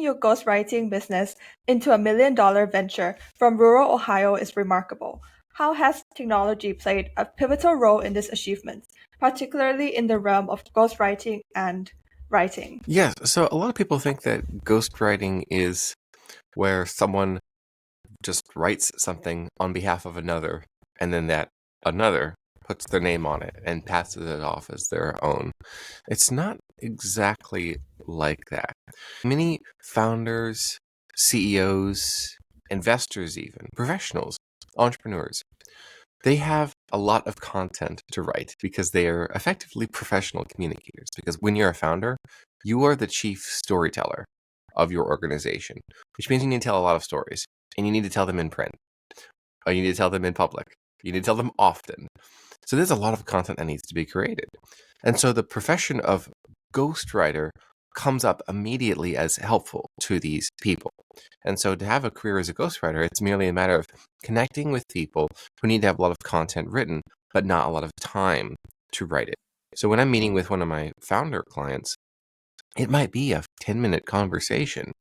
your ghostwriting business into $1 million venture from rural Ohio is remarkable. How has technology played a pivotal role in this achievement, particularly in the realm of ghostwriting and writing? Yes, so a lot of people think that ghostwriting is where someone just writes something on behalf of another, and then that another puts their name on it and passes it off as their own. It's not exactly like that. Many founders, CEOs, investors, even professionals, entrepreneurs, they have a lot of content to write because they are effectively professional communicators. Because when you're a founder, you are the chief storyteller of your organization, which means you need to tell a lot of stories, and you need to tell them in print, or you need to tell them in public. You need to tell them often. So there's a lot of content that needs to be created. And so the profession of ghostwriter comes up immediately as helpful to these people. And so to have a career as a ghostwriter, it's merely a matter of connecting with people who need to have a lot of content written, but not a lot of time to write it. So when I'm meeting with one of my founder clients, it might be a 10-minute conversation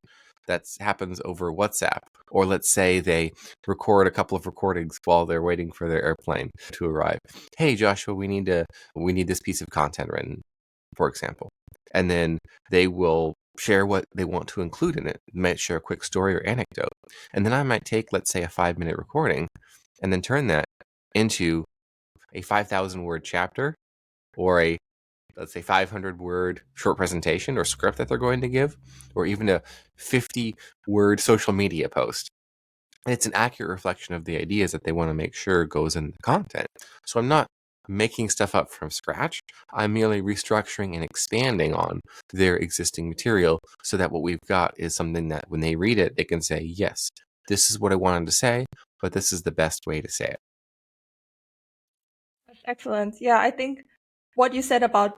that happens over WhatsApp. Or let's say they record a couple of recordings while they're waiting for their airplane to arrive. Hey, Joshua, we need this piece of content written, for example. And then they will share what they want to include in it. They might share a quick story or anecdote. And then I might take, let's say, a 5-minute recording and then turn that into a 5,000-word chapter or a, let's say, 500-word short presentation or script that they're going to give, or even a 50-word social media post. And it's an accurate reflection of the ideas that they want to make sure goes in the content. So I'm not making stuff up from scratch. I'm merely restructuring and expanding on their existing material so that what we've got is something that when they read it, they can say, yes, this is what I wanted to say, but this is the best way to say it. That's excellent. Yeah, I think what you said about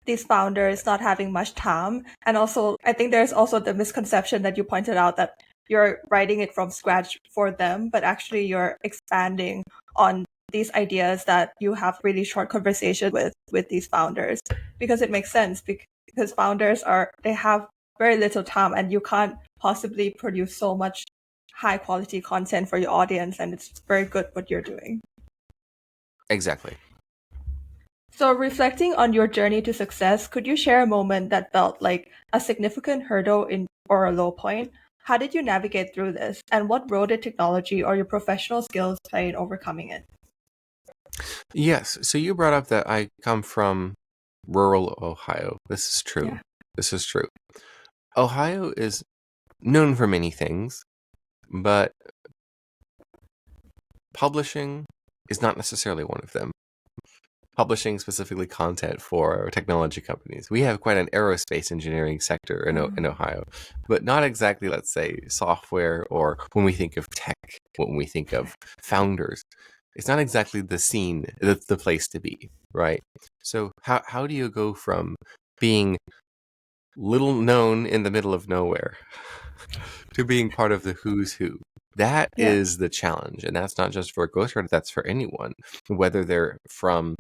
these founders not having much time, and also I think there's also the misconception that you pointed out that you're writing it from scratch for them, but actually you're expanding on these ideas that you have really short conversation with these founders, because it makes sense because founders they have very little time, and you can't possibly produce so much high quality content for your audience, and it's very good what you're doing. Exactly. So, reflecting on your journey to success, could you share a moment that felt like a significant hurdle or a low point? How did you navigate through this, and what role did technology or your professional skills play in overcoming it? Yes. So you brought up that I come from rural Ohio. This is true. Yeah. This is true. Ohio is known for many things, but publishing is not necessarily one of them. Publishing specifically content for technology companies. We have quite an aerospace engineering sector in Ohio, but not exactly, let's say, software, or when we think of tech, when we think of founders. It's not exactly the scene, the place to be, right? So how do you go from being little known in the middle of nowhere to being part of the who's who? That Yeah. is the challenge, and that's not just for a ghostwriter, that's for anyone, whether they're from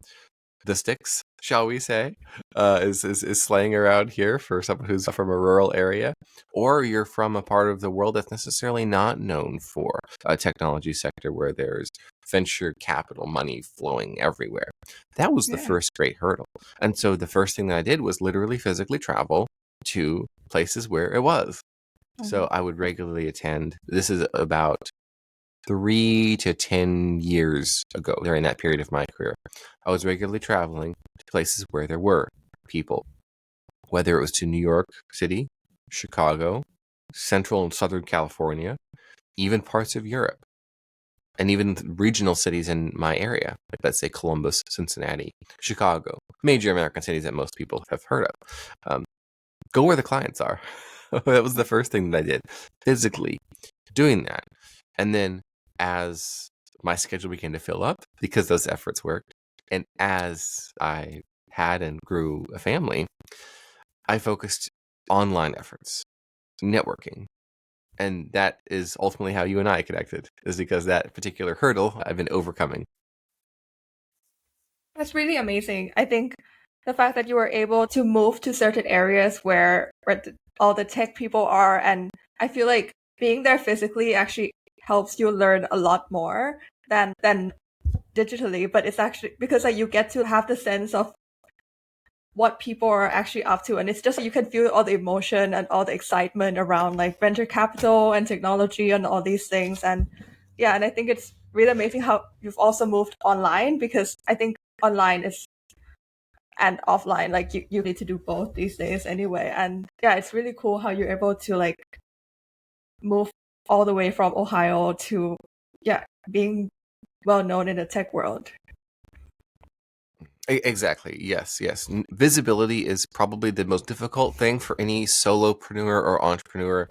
the sticks, shall we say, is slang around here for someone who's from a rural area, or you're from a part of the world that's necessarily not known for a technology sector where there's venture capital money flowing everywhere. That was the Yeah. first great hurdle. And so the first thing that I did was literally physically travel to places where it was. So I would regularly attend. This is about 3 to 10 years ago, during that period of my career. I was regularly traveling to places where there were people, whether it was to New York City, Chicago, Central and Southern California, even parts of Europe, and even regional cities in my area, like let's say Columbus, Cincinnati, Chicago, major American cities that most people have heard of. Go where the clients are. That was the first thing that I did, physically doing that. And then as my schedule began to fill up, because those efforts worked, and as I had and grew a family, I focused online efforts, networking. And that is ultimately how you and I connected, is because that particular hurdle I've been overcoming. That's really amazing. I think the fact that you were able to move to certain areas where all the tech people are. And I feel like being there physically actually helps you learn a lot more than digitally. But it's actually because like you get to have the sense of what people are actually up to, and it's just you can feel all the emotion and all the excitement around like venture capital and technology and all these things. And yeah, and I think it's really amazing how you've also moved online, because I think online is and offline, like you need to do both these days anyway. And yeah, it's really cool how you're able to like move all the way from Ohio to yeah being well known in the tech world. Exactly. Yes. Visibility is probably the most difficult thing for any solopreneur or entrepreneur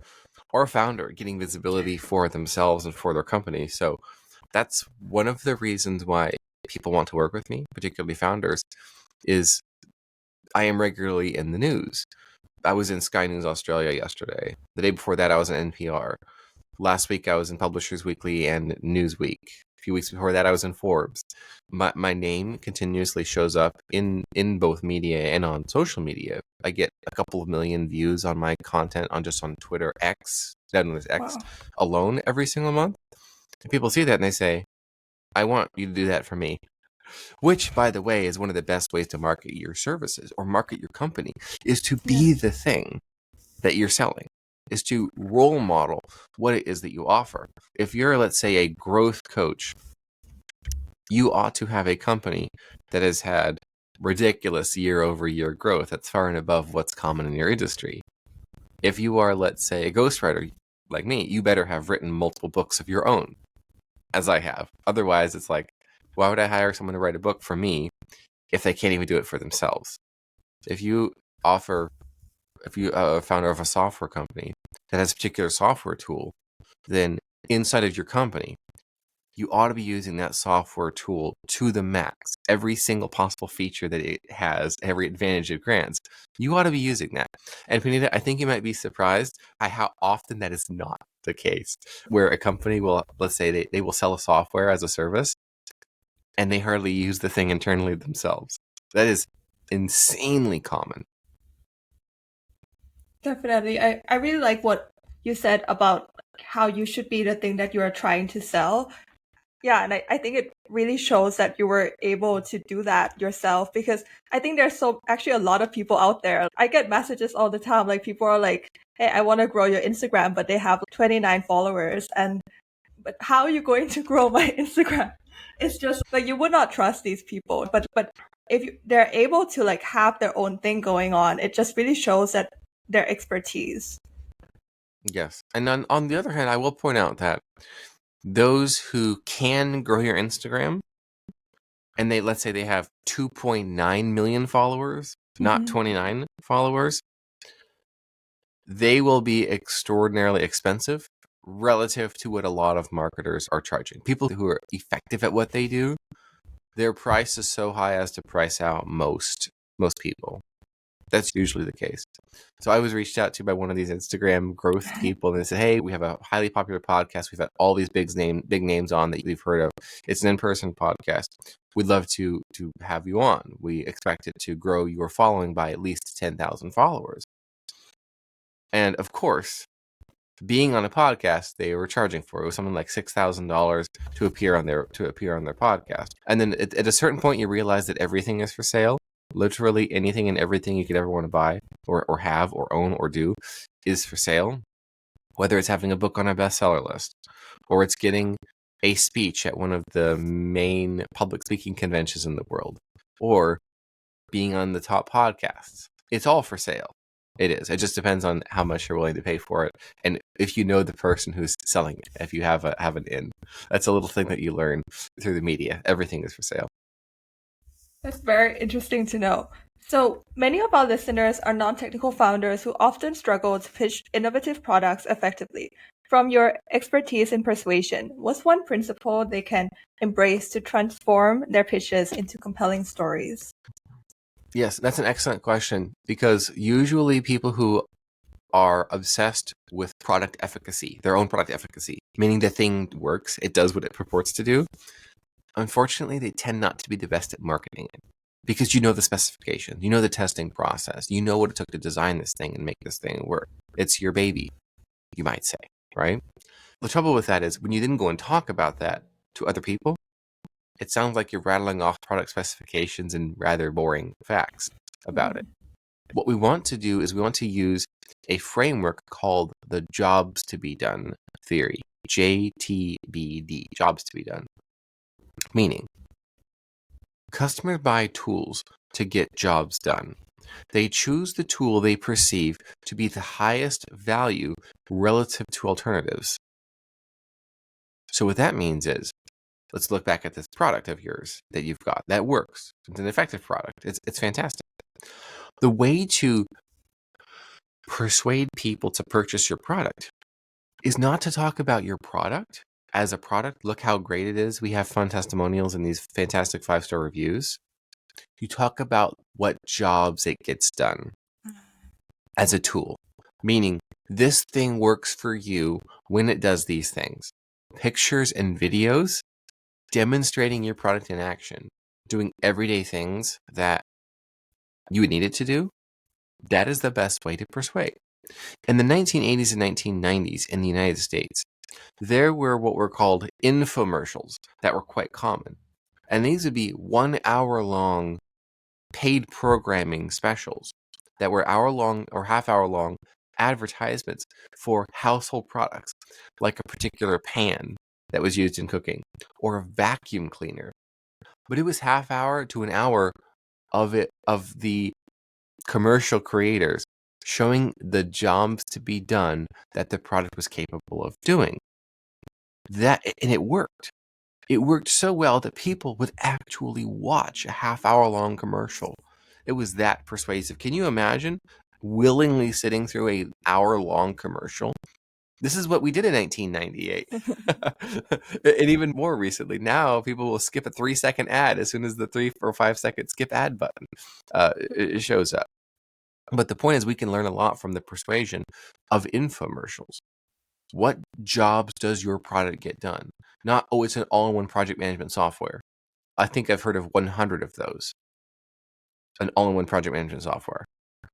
or founder, getting visibility for themselves and for their company. So that's one of the reasons why people want to work with me, particularly founders, is I am regularly in the news. I was in Sky News Australia yesterday. The day before that, I was in NPR. Last week, I was in Publishers Weekly and Newsweek. A few weeks before that, I was in Forbes. My name continuously shows up in both media and on social media. I get a couple of million views on my content on Twitter X, known as X, Wow. alone every single month. And people see that and they say, I want you to do that for me. Which, by the way, is one of the best ways to market your services or market your company, is to be the thing that you're selling, is to role model what it is that you offer. If you're, let's say, a growth coach, you ought to have a company that has had ridiculous year-over-year growth that's far and above what's common in your industry. If you are, let's say, a ghostwriter like me, you better have written multiple books of your own, as I have. Otherwise, it's like, why would I hire someone to write a book for me if they can't even do it for themselves? If you are a founder of a software company that has a particular software tool, then inside of your company, you ought to be using that software tool to the max. Every single possible feature that it has, every advantage it grants, you ought to be using that. And Panita, I think you might be surprised by how often that is not the case, where a company will, let's say they will sell a software as a service, and they hardly use the thing internally themselves. That is insanely common. Definitely. I really like what you said about how you should be the thing that you are trying to sell. Yeah, and I think it really shows that you were able to do that yourself, because I think there's actually a lot of people out there. I get messages all the time, like people are like, hey, I want to grow your Instagram, but they have 29 followers. And but how are you going to grow my Instagram? It's just like you would not trust these people. But if they're able to like have their own thing going on, it just really shows that their expertise. Yes. And on the other hand, I will point out that those who can grow your Instagram, and let's say they have 2.9 million followers, not 29 followers, they will be extraordinarily expensive relative to what a lot of marketers are charging. People who are effective at what they do, their price is so high as to price out most people. That's usually the case. So I was reached out to by one of these Instagram growth people, and they said, hey, we have a highly popular podcast. We've had all these big names on that you've heard of. It's an in-person podcast. We'd love to have you on. We expect it to grow your following by at least 10,000 followers. And of course, being on a podcast, they were charging for it. It was something like $6,000 to appear on their podcast. And then at a certain point, you realize that everything is for sale. Literally anything and everything you could ever want to buy or have or own or do is for sale. Whether it's having a book on a bestseller list, or it's getting a speech at one of the main public speaking conventions in the world, or being on the top podcasts. It's all for sale. It is. It just depends on how much you're willing to pay for it, and if you know the person who's selling it. If you have an in, that's a little thing that you learn through the media. Everything is for sale. That's very interesting to know. So many of our listeners are non-technical founders who often struggle to pitch innovative products effectively. From your expertise in persuasion, what's one principle they can embrace to transform their pitches into compelling stories? Yes, that's an excellent question, because usually people who are obsessed with product efficacy, their own product efficacy, meaning the thing works, it does what it purports to do, unfortunately, they tend not to be the best at marketing it. because you know the specifications, you know the testing process, you know what it took to design this thing and make this thing work. It's your baby, you might say, right? The trouble with that is when you then go and talk about that to other people, it sounds like you're rattling off product specifications and rather boring facts about it. What we want to do is we want to use a framework called the jobs to be done theory, JTBD, jobs to be done. Meaning, customers buy tools to get jobs done. They choose the tool they perceive to be the highest value relative to alternatives. So what that means is, let's look back at this product of yours that you've got. That works. It's an effective product. It's fantastic. The way to persuade people to purchase your product is not to talk about your product as a product. Look how great it is. We have fun testimonials and these fantastic 5-star reviews. You talk about what jobs it gets done as a tool, meaning this thing works for you when it does these things. Pictures and videos demonstrating your product in action, doing everyday things that you would need it to do. That is the best way to persuade. In the 1980s and 1990s in the United States, there were what were called infomercials that were quite common. And these would be 1 hour long paid programming specials that were hour-long or half-hour-long advertisements for household products, like a particular pan that was used in cooking or a vacuum cleaner. But it was half hour to an hour of the commercial creators showing the jobs to be done that the product was capable of doing. And it worked. It worked so well that people would actually watch a half-hour-long commercial. It was that persuasive. Can you imagine willingly sitting through an hour-long commercial? This is what we did in 1998. And even more recently, now people will skip a 3-second ad as soon as the 3 or 5 second skip ad button it shows up. But the point is we can learn a lot from the persuasion of infomercials. What jobs does your product get done? Not, oh, it's an all-in-one project management software. I think I've heard of 100 of those. An all-in-one project management software.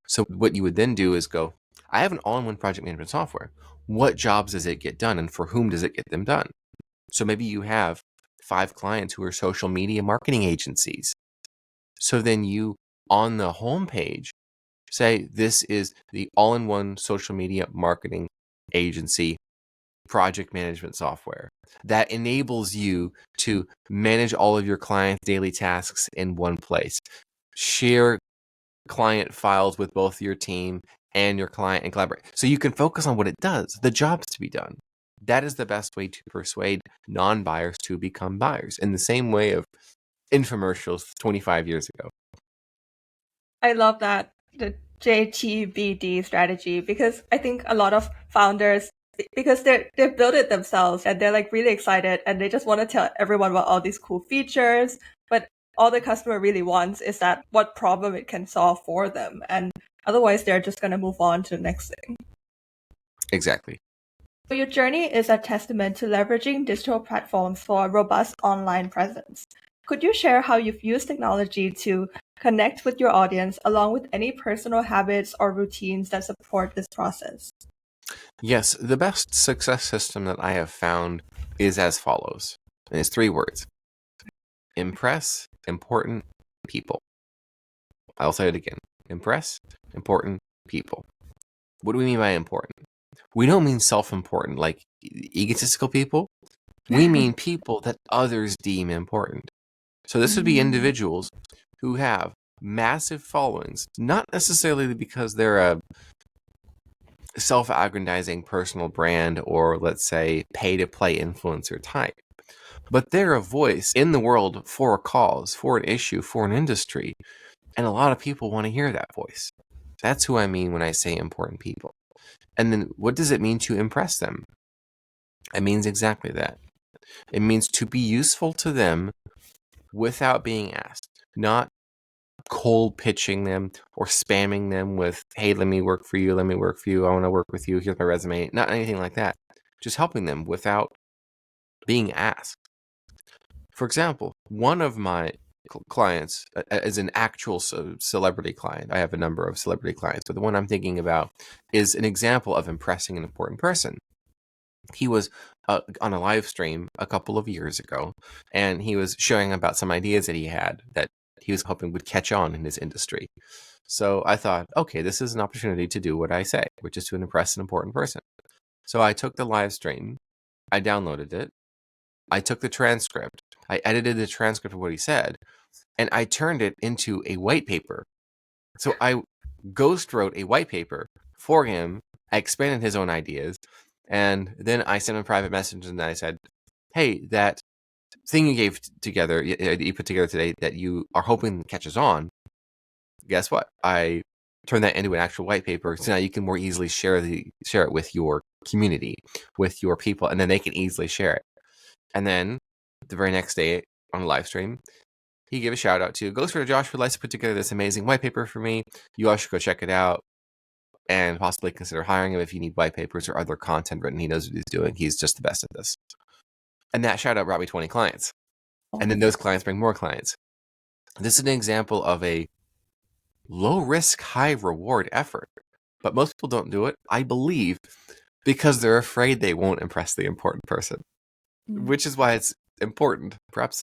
So what you would then do is go, I have an all-in-one project management software. What jobs does it get done and for whom does it get them done? So maybe you have 5 clients who are social media marketing agencies. So then you, on the homepage, say this is the all-in-one social media marketing agency project management software that enables you to manage all of your clients' daily tasks in one place. Share client files with both your team and your client and collaborate. So you can focus on what it does, the jobs to be done. That is the best way to persuade non-buyers to become buyers, in the same way of infomercials 25 years ago. I love that, the JTBD strategy, because I think a lot of founders, because they've built it themselves and they're like really excited and they just want to tell everyone about all these cool features, but all the customer really wants is that what problem it can solve for them, and otherwise they're just going to move on to the next thing. Exactly. So your journey is a testament to leveraging digital platforms for a robust online presence. Could you share how you've used technology to connect with your audience, along with any personal habits or routines that support this process? Yes, the best success system that I have found is as follows. And it's 3 words. Impress important people. I'll say it again. Impress important people. What do we mean by important? We don't mean self-important, like egotistical people. We mean people that others deem important. So this would be individuals who have massive followings, not necessarily because they're a self-aggrandizing personal brand or, let's say, pay-to-play influencer type, but they're a voice in the world for a cause, for an issue, for an industry, and a lot of people want to hear that voice. That's who I mean when I say important people. And then what does it mean to impress them? It means exactly that. It means to be useful to them without being asked, not cold pitching them or spamming them with, hey, let me work for you, I want to work with you, here's my resume, not anything like that. Just helping them without being asked. For example, one of my clients as an actual celebrity client. I have a number of celebrity clients, but the one I'm thinking about is an example of impressing an important person. He was on a live stream a couple of years ago, and he was showing about some ideas that he had that he was hoping would catch on in his industry. So I thought, okay, this is an opportunity to do what I say, which is to impress an important person. So I took the live stream, I downloaded it, I took the transcript, I edited the transcript of what he said, and I turned it into a white paper. So I ghost wrote a white paper for him. I expanded his own ideas, and then I sent him a private message and I said, hey, that thing you gave together, you put together today that you are hoping catches on, guess what? I turned that into an actual white paper, so now you can more easily share it with your community, with your people, and then they can easily share it. And then the very next day on a live stream, he gave a shout out to Ghostwriter Josh, who likes to put together this amazing white paper for me. You all should go check it out and possibly consider hiring him if you need white papers or other content written. He knows what he's doing. He's just the best at this. And that shout out brought me 20 clients. And then those clients bring more clients. This is an example of a low risk, high reward effort. But most people don't do it, I believe, because they're afraid they won't impress the important person, which is why it's important, perhaps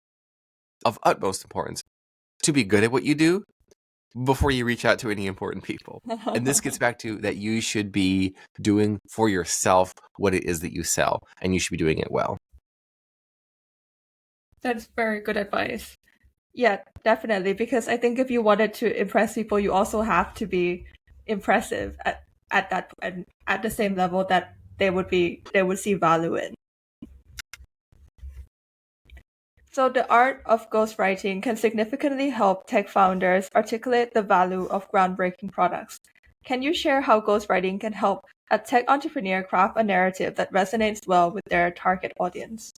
of utmost importance, to be good at what you do before you reach out to any important people. And this gets back to that you should be doing for yourself what it is that you sell, and you should be doing it well. That's very good advice. Yeah, definitely. Because I think if you wanted to impress people, you also have to be impressive at the same level that they would see value in. So the art of ghostwriting can significantly help tech founders articulate the value of groundbreaking products. Can you share how ghostwriting can help a tech entrepreneur craft a narrative that resonates well with their target audience?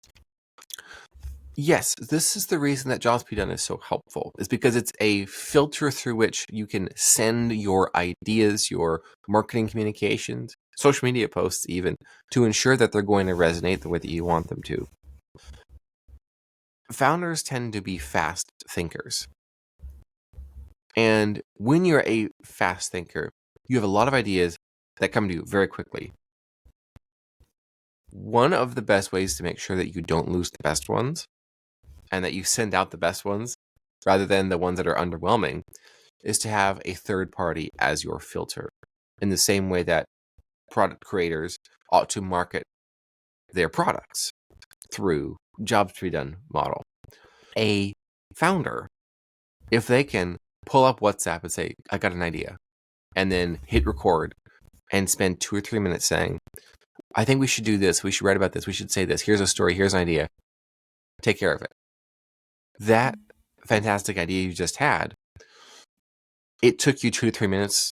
Yes, this is the reason that Jobs Be Done is so helpful, is because it's a filter through which you can send your ideas, your marketing communications, social media posts even, to ensure that they're going to resonate the way that you want them to. Founders tend to be fast thinkers. And when you're a fast thinker, you have a lot of ideas that come to you very quickly. One of the best ways to make sure that you don't lose the best ones and that you send out the best ones rather than the ones that are underwhelming is to have a third party as your filter, in the same way that product creators ought to market their products through Jobs to be Done model. A founder, if they can pull up WhatsApp and say, I got an idea, and then hit record and spend 2 or 3 minutes saying, I think we should do this, we should write about this, we should say this, here's a story, here's an idea, take care of it. That fantastic idea you just had, it took you 2 to 3 minutes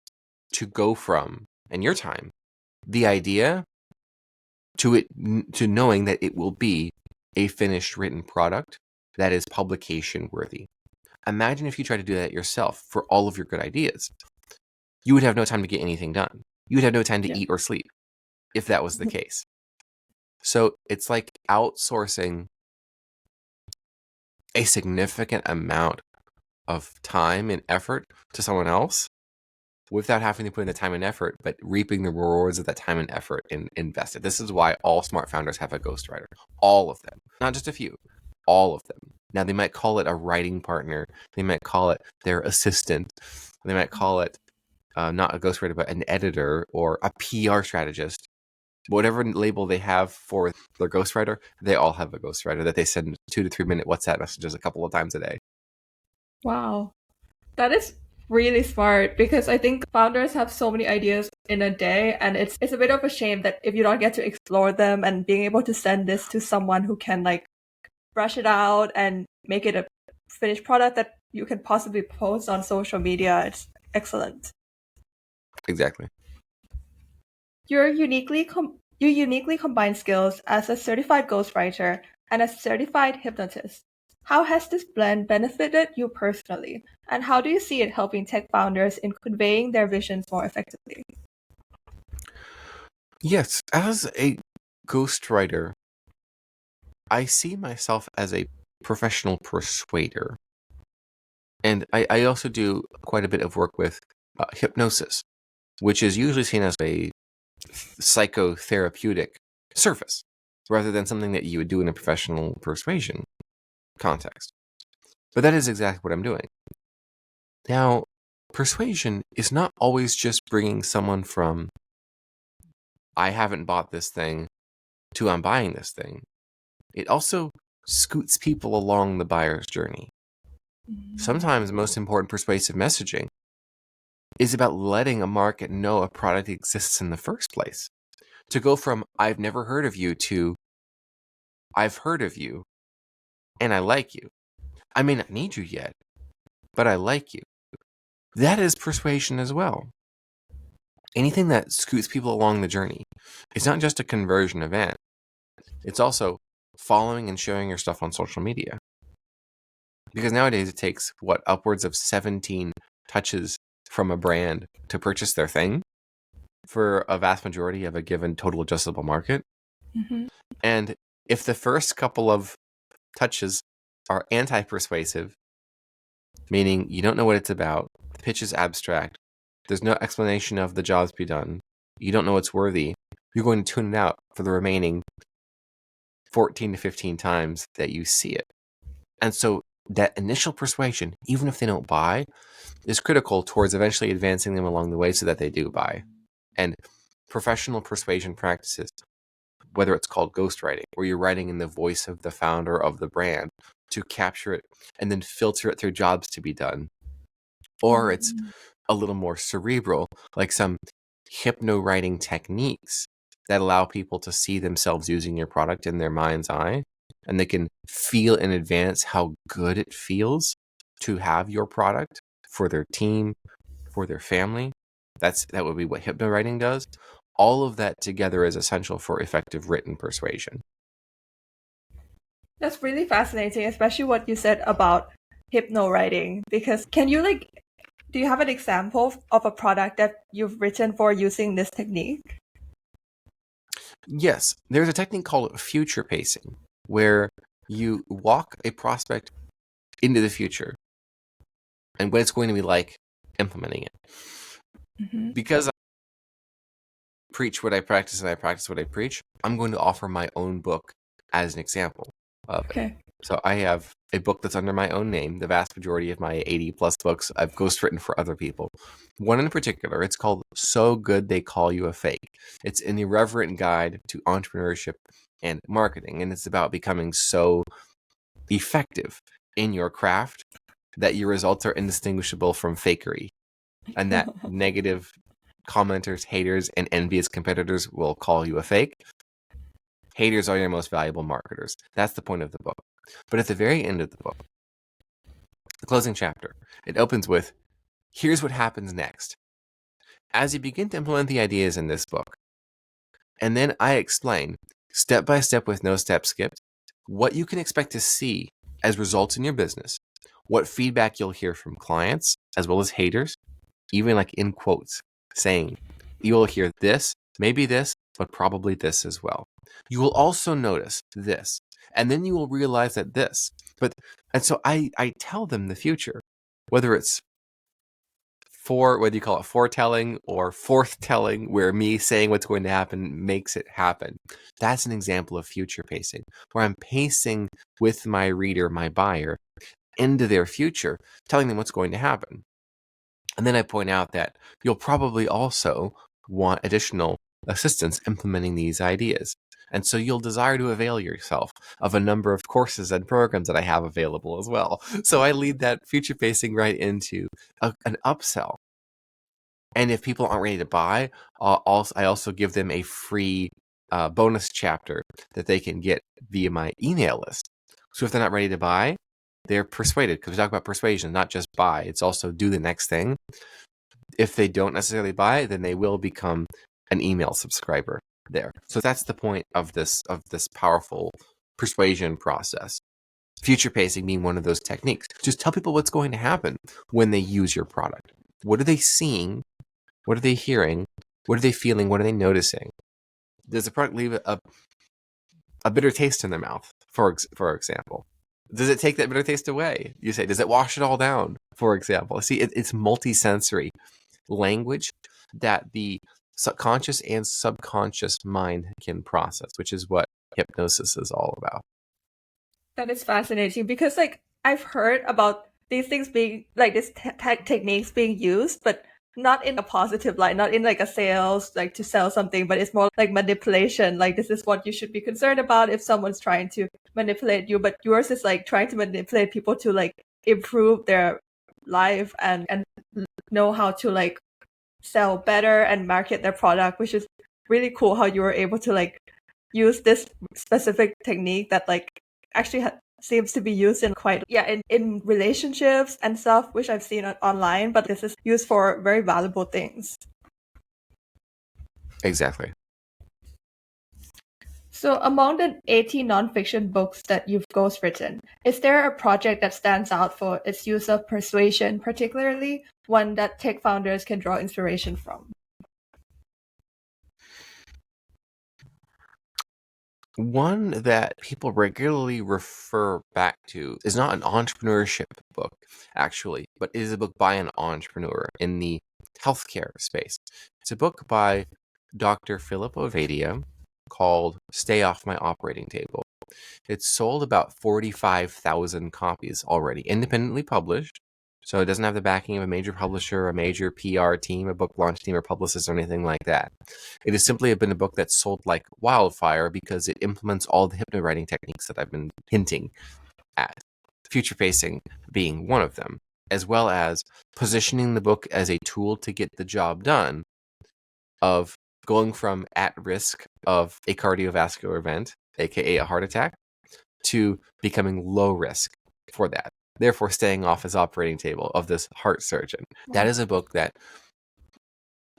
to go from, in your time, the idea to knowing that it will be a finished written product that is publication worthy. Imagine if you tried to do that yourself for all of your good ideas. You would have no time to get anything done. You would have no time to eat or sleep if that was the case. So it's like outsourcing a significant amount of time and effort to someone else without having to put in the time and effort, but reaping the rewards of that time and effort invested. This is why all smart founders have a ghostwriter. All of them. Not just a few. All of them. Now, they might call it a writing partner. They might call it their assistant. They might call it not a ghostwriter, but an editor or a PR strategist. Whatever label they have for their ghostwriter, they all have a ghostwriter that they send 2 to 3 minute WhatsApp messages a couple of times a day. Wow. That is really smart, because I think founders have so many ideas in a day, and it's a bit of a shame that if you don't get to explore them, and being able to send this to someone who can like brush it out and make it a finished product that you can possibly post on social media, it's excellent. Exactly. You uniquely combine skills as a certified ghostwriter and a certified hypnotist. How has this blend benefited you personally, and how do you see it helping tech founders in conveying their visions more effectively? Yes, as a ghostwriter, I see myself as a professional persuader. And I also do quite a bit of work with hypnosis, which is usually seen as a psychotherapeutic service rather than something that you would do in a professional persuasion context. But that is exactly what I'm doing. Now, persuasion is not always just bringing someone from I haven't bought this thing to I'm buying this thing. It also scoots people along the buyer's journey. Sometimes the most important persuasive messaging is about letting a market know a product exists in the first place. To go from I've never heard of you to I've heard of you and I like you. I may not need you yet, but I like you. That is persuasion as well. Anything that scoots people along the journey is not just a conversion event. It's also following and sharing your stuff on social media. Because nowadays it takes, upwards of 17 touches from a brand to purchase their thing for a vast majority of a given total addressable market. Mm-hmm. And if the first couple of touches are anti-persuasive, meaning you don't know what it's about, the pitch is abstract, there's no explanation of the jobs to be done, you don't know it's worthy, you're going to tune it out for the remaining 14 to 15 times that you see it. And so that initial persuasion, even if they don't buy, is critical towards eventually advancing them along the way so that they do buy. And professional persuasion practices, whether it's called ghostwriting, where you're writing in the voice of the founder of the brand to capture it and then filter it through jobs to be done, or it's a little more cerebral, like some hypno-writing techniques that allow people to see themselves using your product in their mind's eye, and they can feel in advance how good it feels to have your product for their team, for their family. That would be what hypno-writing does. All of that together is essential for effective written persuasion. That's really fascinating, especially what you said about hypno writing. Because do you have an example of a product that you've written for using this technique? Yes, there's a technique called future pacing, where you walk a prospect into the future and what it's going to be like implementing it. Mm-hmm. Because I preach what I practice and I practice what I preach, I'm going to offer my own book as an example of it. Okay. So I have a book that's under my own name. The vast majority of my 80 plus books I've ghostwritten for other people. One in particular, it's called So Good They Call You a Fake. It's an irreverent guide to entrepreneurship and marketing, and it's about becoming so effective in your craft that your results are indistinguishable from fakery, and that negative commenters, haters, and envious competitors will call you a fake. Haters are your most valuable marketers. That's the point of the book. But at the very end of the book, the closing chapter, it opens with, here's what happens next. As you begin to implement the ideas in this book, and then I explain, step by step with no step skipped, what you can expect to see as results in your business, what feedback you'll hear from clients, as well as haters, even like in quotes, saying, you will hear this, maybe this, but probably this as well. You will also notice this, and then you will realize that this. And so I tell them the future, whether it's whether you call it foretelling or forthtelling, where me saying what's going to happen makes it happen. That's an example of future pacing, where I'm pacing with my reader, my buyer, into their future, telling them what's going to happen. And then I point out that you'll probably also want additional assistance implementing these ideas. And so you'll desire to avail yourself of a number of courses and programs that I have available as well. So I lead that future pacing right into an upsell. And if people aren't ready to buy, I also give them a free bonus chapter that they can get via my email list. So if they're not ready to buy, they're persuaded, because we talk about persuasion, not just buy. It's also do the next thing. If they don't necessarily buy, then they will become an email subscriber there. So that's the point of this powerful persuasion process. Future pacing being one of those techniques. Just tell people what's going to happen when they use your product. What are they seeing? What are they hearing? What are they feeling? What are they noticing? Does the product leave a bitter taste in their mouth, for example? Does it take that bitter taste away? You say, does it wash it all down, for example? See, it's multisensory language that the subconscious and subconscious mind can process, which is what hypnosis is all about. That is fascinating because, like, I've heard about these things being like these techniques being used, but not in a positive light, not in like a sales, like to sell something, but it's more like manipulation. Like, this is what you should be concerned about if someone's trying to manipulate you. But yours is like trying to manipulate people to like improve their life and know how to like sell better and market their product, which is really cool how you were able to like use this specific technique that like actually seems to be used in quite in relationships and stuff, which I've seen online, but this is used for very valuable things. Exactly. So among the 80 nonfiction books that you've ghostwritten, is there a project that stands out for its use of persuasion, particularly one that tech founders can draw inspiration from? One that people regularly refer back to is not an entrepreneurship book, actually, but it is a book by an entrepreneur in the healthcare space. It's a book by Dr. Philip Ovadia called Stay Off My Operating Table. It's sold about 45,000 copies already, independently published. So it doesn't have the backing of a major publisher, a major PR team, a book launch team, or publicist, or anything like that. It has simply been a book that's sold like wildfire because it implements all the hypnowriting techniques that I've been hinting at, future facing being one of them, as well as positioning the book as a tool to get the job done of going from at risk of a cardiovascular event, aka a heart attack, to becoming low risk for that. Therefore, staying off his operating table of this heart surgeon. That is a book that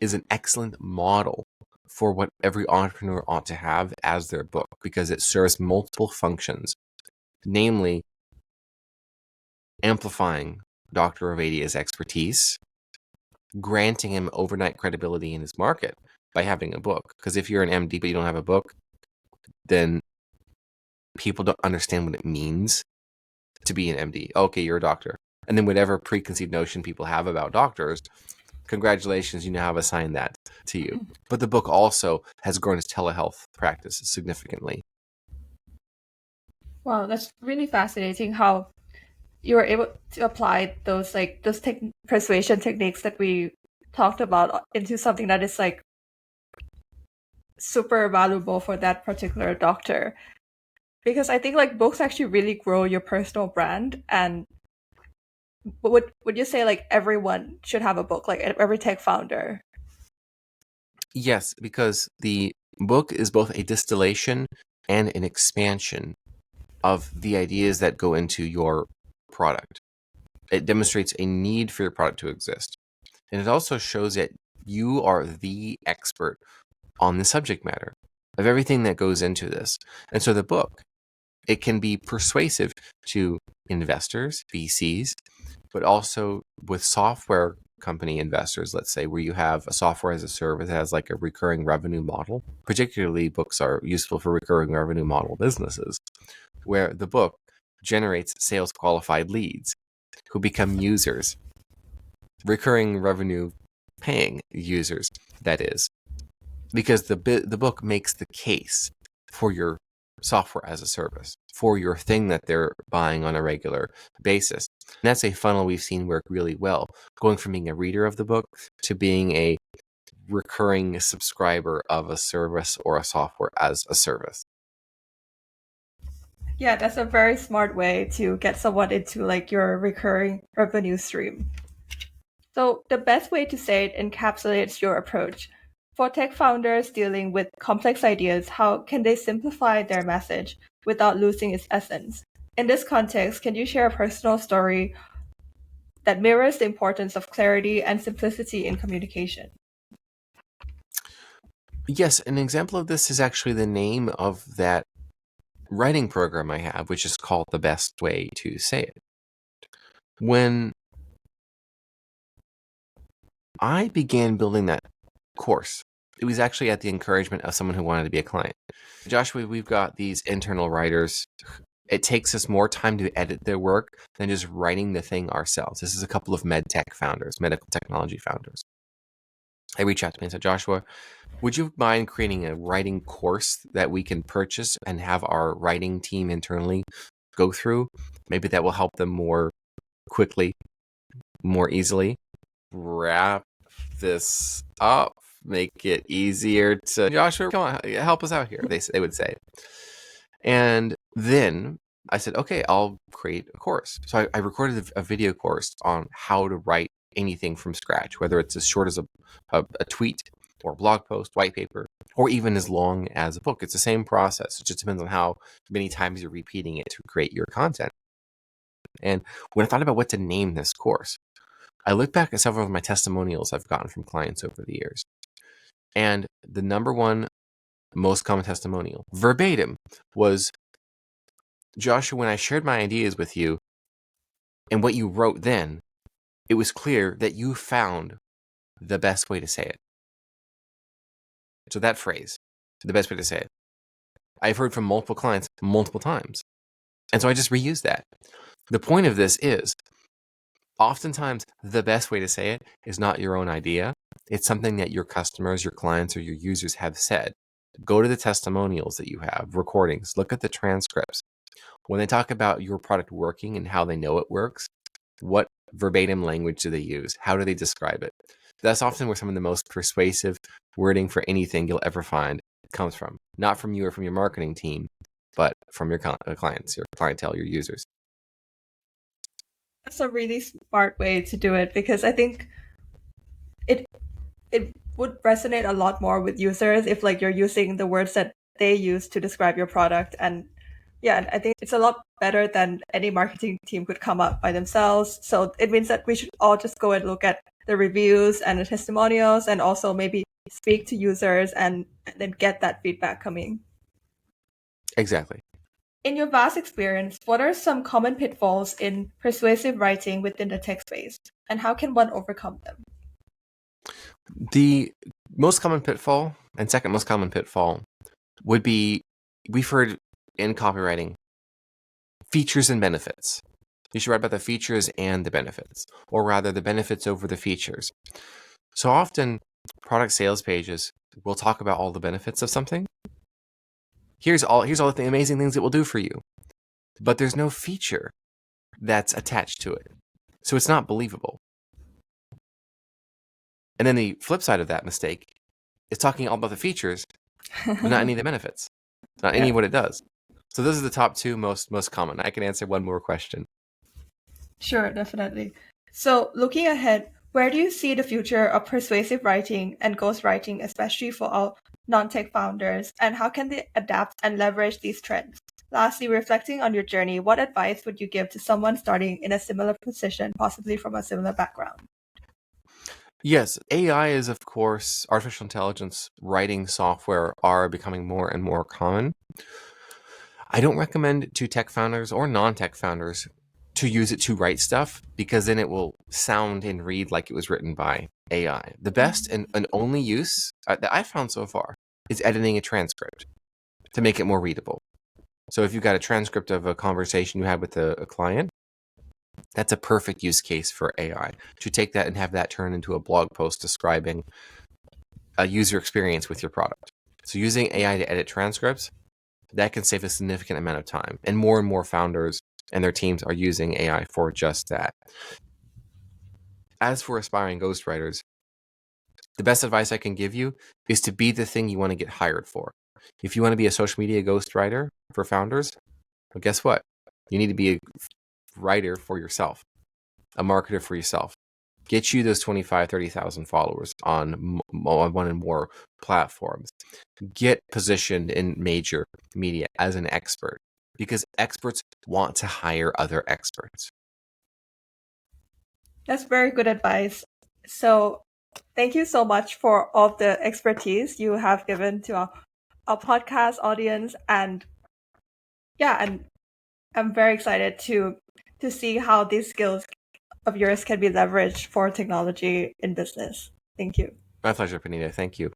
is an excellent model for what every entrepreneur ought to have as their book because it serves multiple functions, namely amplifying Dr. Ovadia's expertise, granting him overnight credibility in his market by having a book. Because if you're an MD but you don't have a book, then people don't understand what it means to be an MD. Okay, you're a doctor. And then whatever preconceived notion people have about doctors, congratulations, you now have assigned that to you. But the book also has grown its telehealth practice significantly. Wow, that's really fascinating how you were able to apply those persuasion techniques that we talked about into something that is like super valuable for that particular doctor. Because I think like books actually really grow your personal brand. And would you say like everyone should have a book, like every tech founder? Yes, because the book is both a distillation and an expansion of the ideas that go into your product. It demonstrates a need for your product to exist. And it also shows that you are the expert on the subject matter of everything that goes into this. And so the book, it can be persuasive to investors, VCs, but also with software company investors, let's say, where you have a software as a service that has like a recurring revenue model. Particularly, books are useful for recurring revenue model businesses, where the book generates sales qualified leads who become users, recurring revenue paying users, that is, because the book makes the case for your software as a service, for your thing that they're buying on a regular basis. And that's a funnel we've seen work really well, going from being a reader of the book to being a recurring subscriber of a service or a software as a service. Yeah, that's a very smart way to get someone into like your recurring revenue stream. So the best way to say it encapsulates your approach. For tech founders dealing with complex ideas, how can they simplify their message without losing its essence? In this context, can you share a personal story that mirrors the importance of clarity and simplicity in communication? Yes, an example of this is actually the name of that writing program I have, which is called The Best Way to Say It. When I began building that course, it was actually at the encouragement of someone who wanted to be a client. Joshua, we've got these internal writers it takes us more time to edit their work than just writing the thing ourselves. This is a couple of medical technology founders. They reached out to me and said, Joshua, would you mind creating a writing course that we can purchase and have our writing team internally go through? Maybe that will help them more quickly, more easily. Wrap this up, make it easier to Joshua, come on, help us out here, they would say. And then I said, okay, I'll create a course. So I recorded a video course on how to write anything from scratch, whether it's as short as a tweet or a blog post, white paper, or even as long as a book. It's the same process. It just depends on how many times you're repeating it to create your content. And when I thought about what to name this course, I looked back at several of my testimonials I've gotten from clients over the years. And the number one most common testimonial, verbatim, was, Joshua, when I shared my ideas with you and what you wrote then, it was clear that you found the best way to say it. So that phrase, the best way to say it, I've heard from multiple clients multiple times. And so I just reused that. The point of this is, oftentimes the best way to say it is not your own idea. It's something that your customers, your clients, or your users have said. Go to the testimonials that you have, recordings, look at the transcripts. When they talk about your product working and how they know it works, what verbatim language do they use? How do they describe it? That's often where some of the most persuasive wording for anything you'll ever find comes from. Not from you or from your marketing team, but from your clients, your clientele, your users. That's a really smart way to do it, because I think it would resonate a lot more with users if like you're using the words that they use to describe your product. And yeah, I think it's a lot better than any marketing team could come up by themselves. So it means that we should all just go and look at the reviews and the testimonials, and also maybe speak to users and then get that feedback coming. Exactly. In your vast experience, what are some common pitfalls in persuasive writing within the tech space, and how can one overcome them? The most common pitfall and second most common pitfall would be, we've heard in copywriting, features and benefits. You should write about the features and the benefits, or rather the benefits over the features. So often product sales pages will talk about all the benefits of something. Here's all the amazing things it will do for you. But there's no feature that's attached to it. So it's not believable. And then the flip side of that mistake is talking all about the features, but not any of the benefits, not any of what it does. So those are the top two most common. I can answer one more question. Sure, definitely. So looking ahead, where do you see the future of persuasive writing and ghostwriting, especially for our non-tech founders, and how can they adapt and leverage these trends? Lastly, reflecting on your journey, what advice would you give to someone starting in a similar position, possibly from a similar background? Yes, AI is, of course, artificial intelligence writing software are becoming more and more common. I don't recommend to tech founders or non-tech founders to use it to write stuff, because then it will sound and read like it was written by AI. The best and only use that I've found so far is editing a transcript to make it more readable. So if you've got a transcript of a conversation you had with a client, that's a perfect use case for AI, to take that and have that turn into a blog post describing a user experience with your product. So using AI to edit transcripts, that can save a significant amount of time. And more founders and their teams are using AI for just that. As for aspiring ghostwriters, the best advice I can give you is to be the thing you want to get hired for. If you want to be a social media ghostwriter for founders, well, guess what? You need to be a writer for yourself, a marketer for yourself. Get you those 25, 30,000 followers on one and more platforms. Get positioned in major media as an expert, because experts want to hire other experts. That's very good advice. So thank you so much for all the expertise you have given to our podcast audience. And yeah, and I'm very excited to see how these skills of yours can be leveraged for technology in business. Thank you. My pleasure, Panita. Thank you.